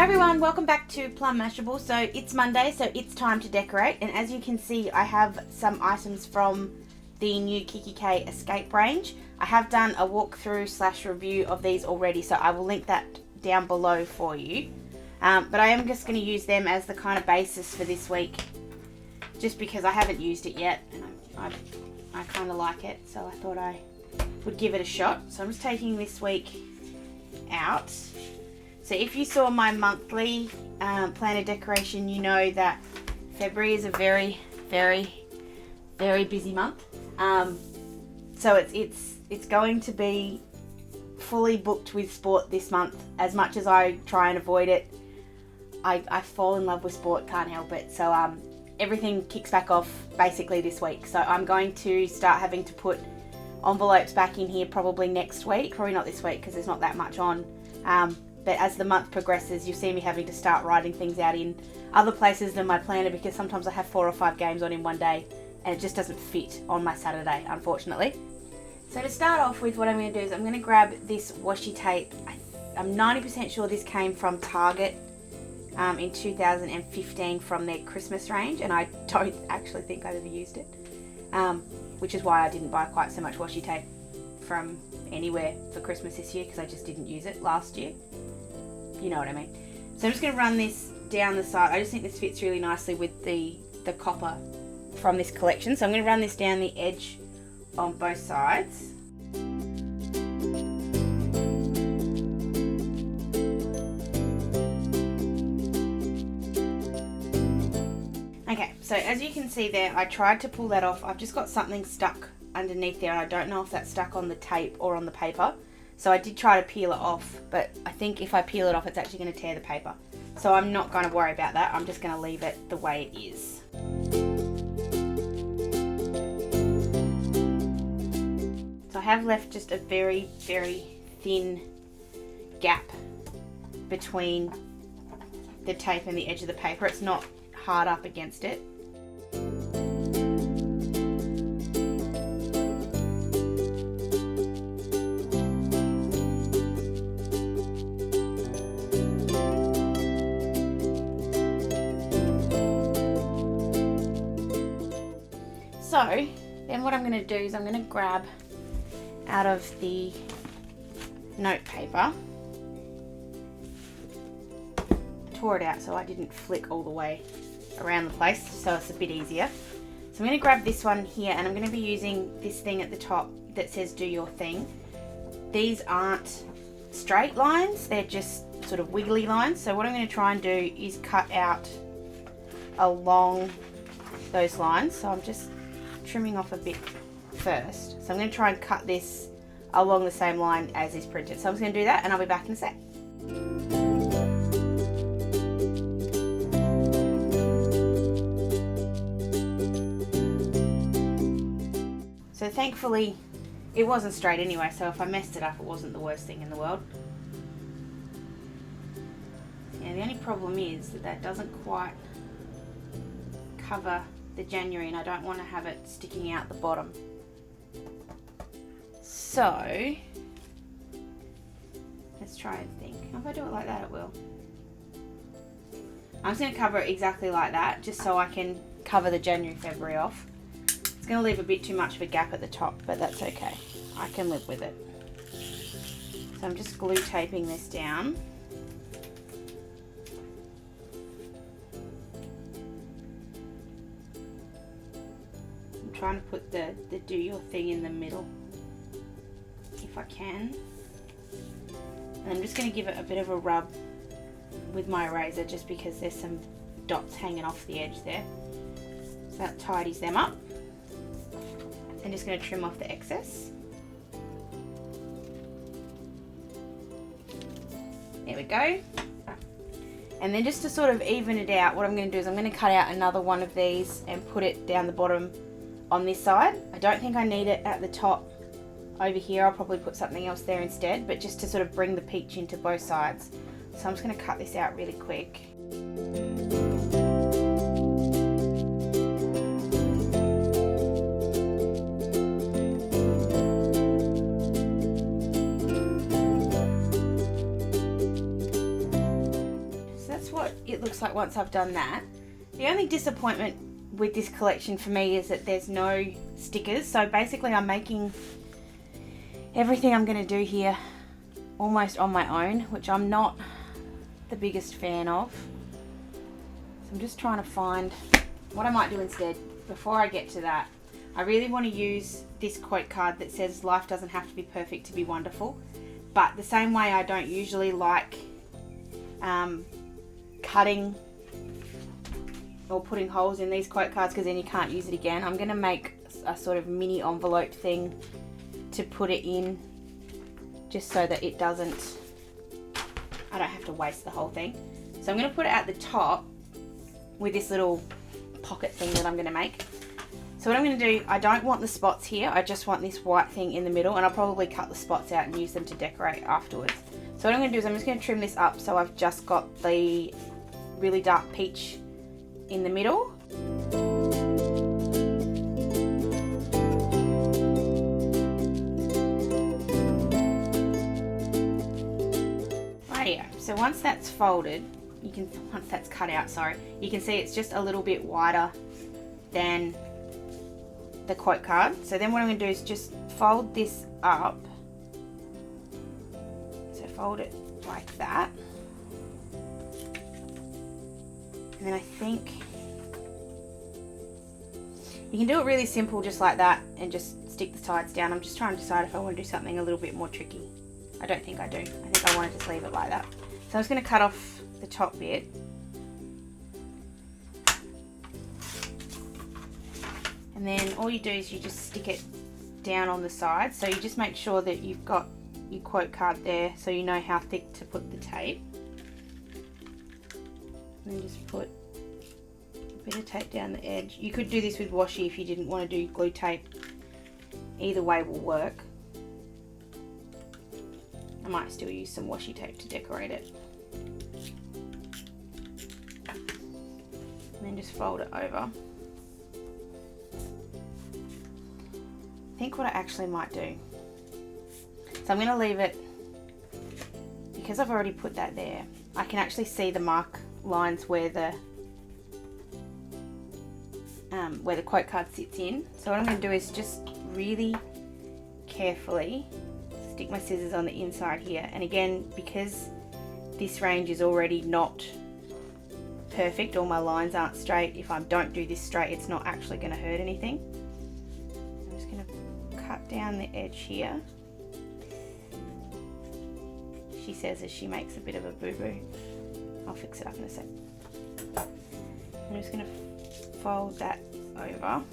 Hi everyone, welcome back to Plum Mashable. So it's Monday, so it's time to decorate, and as you can see I have some items from the new Kikki.k escape range. I have done a walkthrough / review of these already, so I will link that down below for you. But I am just going to use them as the kind of basis for this week, just because I haven't used it yet and I kind of like it, so I thought I would give it a shot. So I'm just taking this week out. So if you saw my monthly planner decoration, you know that February is a very, very, very busy month. So it's going to be fully booked with sport this month. As much as I try and avoid it, I fall in love with sport, can't help it. So everything kicks back off basically this week. So I'm going to start having to put envelopes back in here probably next week. Probably not this week because there's not that much on. But as the month progresses, you'll see me having to start writing things out in other places than my planner, because sometimes I have 4 or 5 games on in one day and it just doesn't fit on my Saturday, unfortunately. So to start off with, what I'm going to do is I'm going to grab this washi tape. I'm 90% sure this came from Target in 2015 from their Christmas range, and I don't actually think I've ever used it, which is why I didn't buy quite so much washi tape from anywhere for Christmas this year, because I just didn't use it last year. You know what I mean. So I'm just going to run this down the side. I just think this fits really nicely with the copper from this collection. So I'm going to run this down the edge on both sides. Okay, so as you can see there, I tried to pull that off. I've just got something stuck underneath there. I don't know if that's stuck on the tape or on the paper. So I did try to peel it off, but I think if I peel it off, it's actually going to tear the paper. So I'm not going to worry about that. I'm just going to leave it the way it is. So I have left just a very, very thin gap between the tape and the edge of the paper. It's not hard up against it. So then what I'm going to do is I'm going to grab out of the note paper. I tore it out so I didn't flick all the way around the place, so it's a bit easier. So I'm going to grab this one here, and I'm going to be using this thing at the top that says do your thing. These aren't straight lines, they're just sort of wiggly lines. So what I'm going to try and do is cut out along those lines. So I'm just trimming off a bit first. So I'm going to try and cut this along the same line as is printed. So I'm just going to do that and I'll be back in a sec. So thankfully it wasn't straight anyway, so if I messed it up it wasn't the worst thing in the world. Yeah, the only problem is that doesn't quite cover the January, and I don't want to have it sticking out the bottom. So let's try and think. If I do it like that, it will. I'm just going to cover it exactly like that, just so I can cover the January, February off. It's going to leave a bit too much of a gap at the top, but that's okay. I can live with it. So I'm just glue taping this down. Trying to put the do your thing in the middle if I can, and I'm just going to give it a bit of a rub with my eraser just because there's some dots hanging off the edge there, so that tidies them up. I'm just going to trim off the excess. There we go. And then just to sort of even it out, what I'm going to do is I'm going to cut out another one of these and put it down the bottom on this side. I don't think I need it at the top over here. I'll probably put something else there instead, but just to sort of bring the peach into both sides. So I'm just going to cut this out really quick. it looks like once I've done that. The only disappointment with this collection for me is that there's no stickers. So basically I'm making everything I'm going to do here almost on my own, which I'm not the biggest fan of. So I'm just trying to find what I might do instead. Before I get to that, I really want to use this quote card that says life doesn't have to be perfect to be wonderful. But the same way I don't usually like cutting or putting holes in these quote cards because then you can't use it again, I'm going to make a sort of mini envelope thing to put it in, just so that it doesn't, I don't have to waste the whole thing. So I'm going to put it at the top with this little pocket thing that I'm going to make. So what I'm going to do, I don't want the spots here, I just want this white thing in the middle, and I'll probably cut the spots out and use them to decorate afterwards. So what I'm going to do is I'm just going to trim this up so I've just got the really dark peach in the middle. Rightio, so once that's folded, once that's cut out, sorry, you can see it's just a little bit wider than the quote card. So then what I'm going to do is just fold this up. So fold it like that. And then I think you can do it really simple just like that and just stick the sides down. I'm just trying to decide if I want to do something a little bit more tricky. I don't think I do. I think I want to just leave it like that. So I'm just going to cut off the top bit. And then all you do is you just stick it down on the side. So you just make sure that you've got your quote card there so you know how thick to put the tape. And then just put a bit of tape down the edge. You could do this with washi if you didn't want to do glue tape. Either way will work. I might still use some washi tape to decorate it. And then just fold it over. I think what I actually might do, so I'm going to leave it, because I've already put that there, I can actually see the mark lines where the quote card sits in. So what I'm going to do is just really carefully stick my scissors on the inside here, and again, because this range is already not perfect, all my lines aren't straight, if I don't do this straight it's not actually going to hurt anything. I'm just going to cut down the edge here. She says as she makes a bit of a boo-boo. I'll fix it up in a sec. I'm just going to fold that over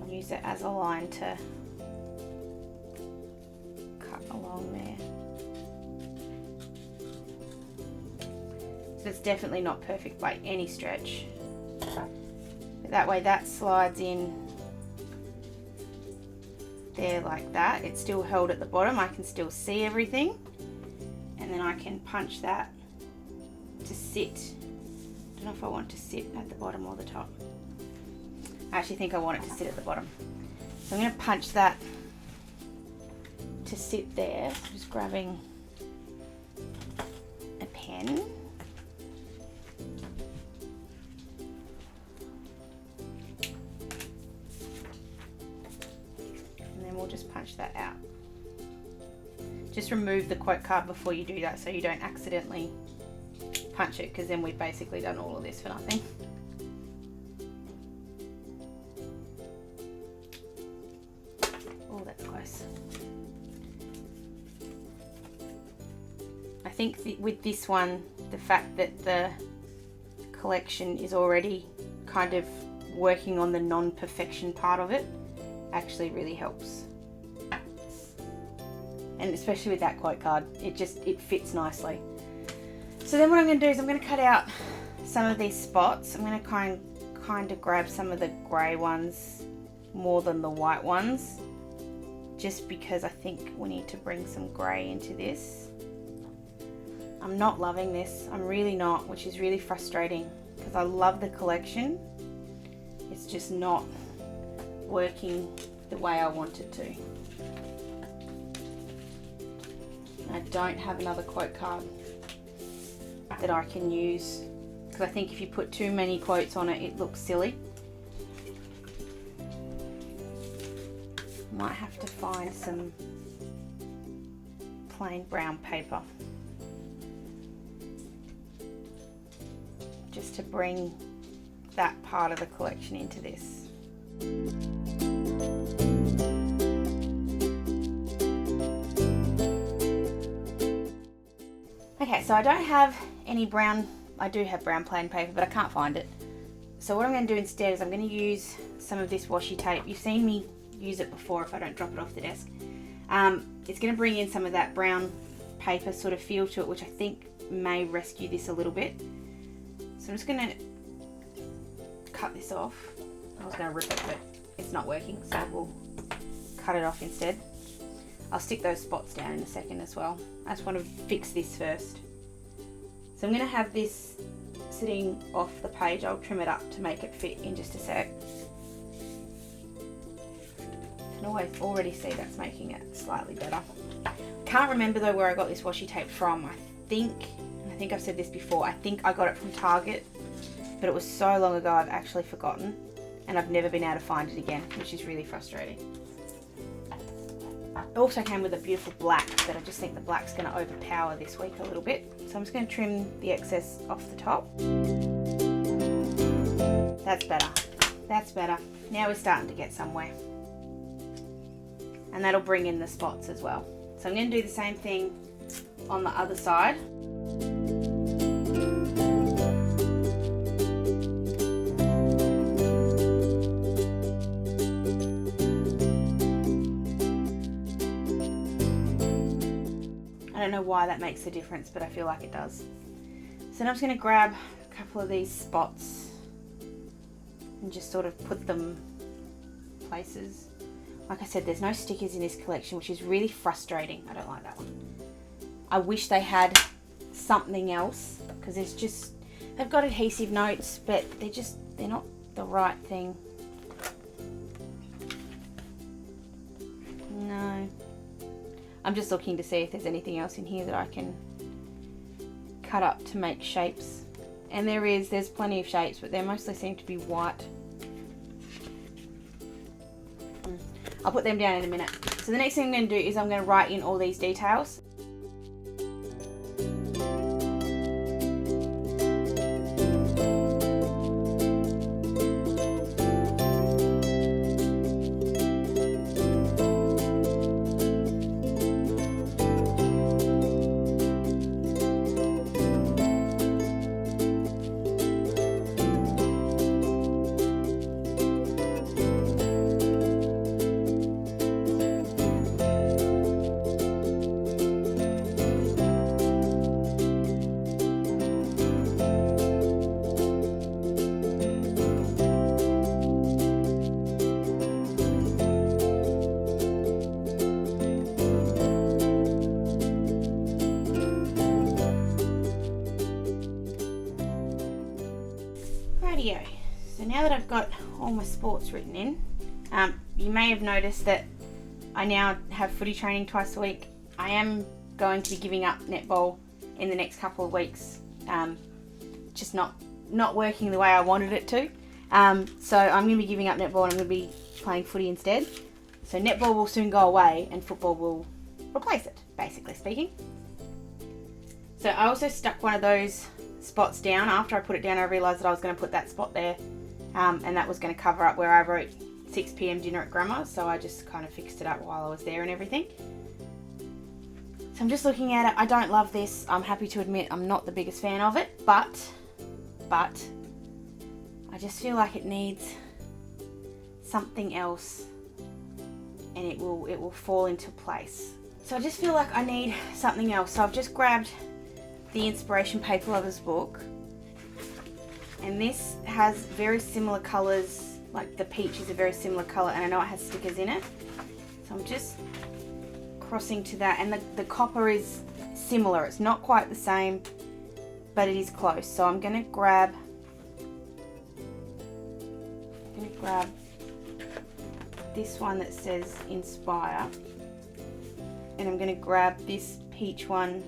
and use it as a line to cut along there. So it's definitely not perfect by any stretch, but that way that slides in there like that. It's still held at the bottom, I can still see everything, and then I can punch that to sit. I don't know if I want to sit at the bottom or the top. I actually think I want it to sit at the bottom. So I'm going to punch that to sit there. So just grabbing a pen. We'll just punch that out. Just remove the quote card before you do that so you don't accidentally punch it, because then we've basically done all of this for nothing. Oh, that's close. I think with this one, the fact that the collection is already kind of working on the non-perfection part of it actually really helps. And especially with that quote card, it fits nicely. So then what I'm going to do is I'm going to cut out some of these spots. I'm going to kind of grab some of the grey ones more than the white ones, just because I think we need to bring some grey into this. I'm not loving this, I'm really not, which is really frustrating because I love the collection. It's just not working the way I want it to. I don't have another quote card. that I can use, because I think if you put too many quotes on it, it looks silly. Might have to find some plain brown paper just to bring that part of the collection into this. Okay, so I don't have any brown, I do have brown plain paper, but I can't find it. So what I'm going to do instead is I'm going to use some of this washi tape. You've seen me use it before if I don't drop it off the desk. It's going to bring in some of that brown paper sort of feel to it, which I think may rescue this a little bit. So I'm just going to cut this off. I was going to rip it, but it's not working, so we'll cut it off instead. I'll stick those spots down in a second as well. I just want to fix this first. So I'm going to have this sitting off the page. I'll trim it up to make it fit in just a sec. I can already see that's making it slightly better. Can't remember though where I got this washi tape from. I think I've said this before, I think I got it from Target, but it was so long ago I've actually forgotten, and I've never been able to find it again, which is really frustrating. It also came with a beautiful black, but I just think the black's going to overpower this week a little bit. So I'm just going to trim the excess off the top. That's better. That's better. Now we're starting to get somewhere. And that'll bring in the spots as well. So I'm going to do the same thing on the other side. I don't know why that makes a difference, but I feel like it does. So now I'm just going to grab a couple of these spots and just sort of put them places. Like I said, there's no stickers in this collection, which is really frustrating. I don't like that one. I wish they had something else, because they've got adhesive notes, but they're not the right thing. No. I'm just looking to see if there's anything else in here that I can cut up to make shapes. And there's plenty of shapes, but they mostly seem to be white. I'll put them down in a minute. So the next thing I'm going to do is I'm going to write in all these details. So now that I've got all my sports written in, you may have noticed that I now have footy training twice a week. I am going to be giving up netball in the next couple of weeks, just not working the way I wanted it to. So I'm going to be giving up netball and I'm going to be playing footy instead. So netball will soon go away and football will replace it, basically speaking. So I also stuck one of those spots down. After I put it down, I realised that I was going to put that spot there, and that was going to cover up where I wrote 6 p.m. dinner at Grandma's, so I just kind of fixed it up while I was there and everything. So I'm just looking at it. I don't love this. I'm happy to admit I'm not the biggest fan of it, but I just feel like it needs something else, and it will fall into place. So I just feel like I need something else. So I've just grabbed the Inspiration Paper Lovers book, and this has very similar colours, like the peach is a very similar colour, and I know it has stickers in it, so I'm just crossing to that. And the copper is similar, it's not quite the same, but it is close. So I'm going to grab this one that says Inspire, and I'm going to grab this peach one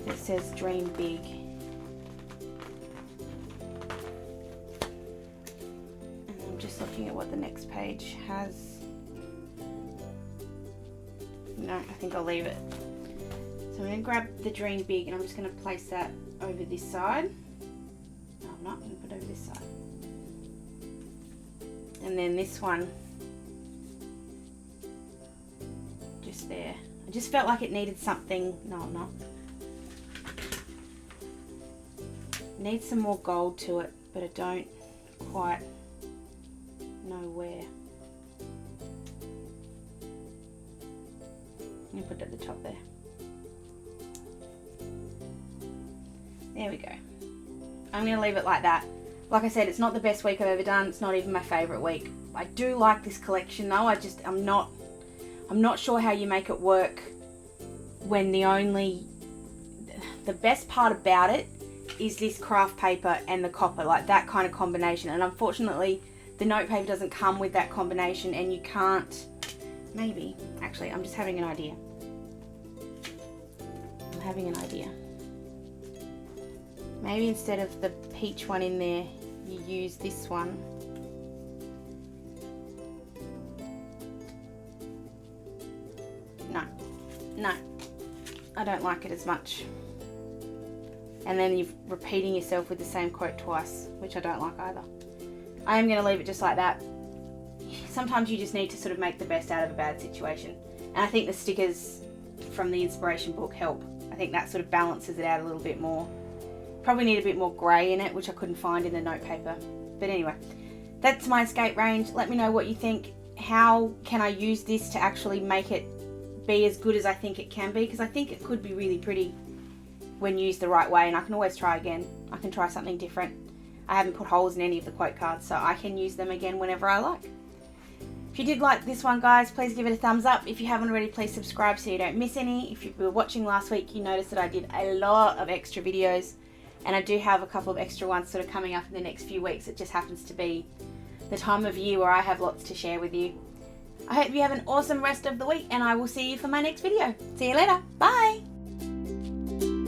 that says Dream Big. And I'm just looking at what the next page has. No, I think I'll leave it. So I'm going to grab the Dream Big and I'm just going to place that over this side. No, I'm not going to put it over this side. And then this one, just there. I just felt like it needed something. No, I'm not. Needs some more gold to it, but I don't quite know where. I'm going to put it at the top there. There we go. I'm going to leave it like that. Like I said, it's not the best week I've ever done. It's not even my favourite week. I do like this collection though. I'm not sure how you make it work when the best part about it is this craft paper and the copper, like that kind of combination. And unfortunately, the note paper doesn't come with that combination and you can't, maybe, actually, I'm just having an idea. I'm having an idea. Maybe instead of the peach one in there, you use this one. No, I don't like it as much. And then you're repeating yourself with the same quote twice, which I don't like either. I am going to leave it just like that. Sometimes you just need to sort of make the best out of a bad situation. And I think the stickers from the inspiration book help. I think that sort of balances it out a little bit more. Probably need a bit more grey in it, which I couldn't find in the note paper. But anyway, that's my escape range. Let me know what you think. How can I use this to actually make it be as good as I think it can be? Because I think it could be really pretty when used the right way, and I can always try again. I can try something different. I haven't put holes in any of the quote cards, so I can use them again whenever I like. If you did like this one, guys, please give it a thumbs up. If you haven't already, please subscribe so you don't miss any. If you were watching last week, you noticed that I did a lot of extra videos, and I do have a couple of extra ones sort of coming up in the next few weeks. It just happens to be the time of year where I have lots to share with you. I hope you have an awesome rest of the week, and I will see you for my next video. See you later. Bye.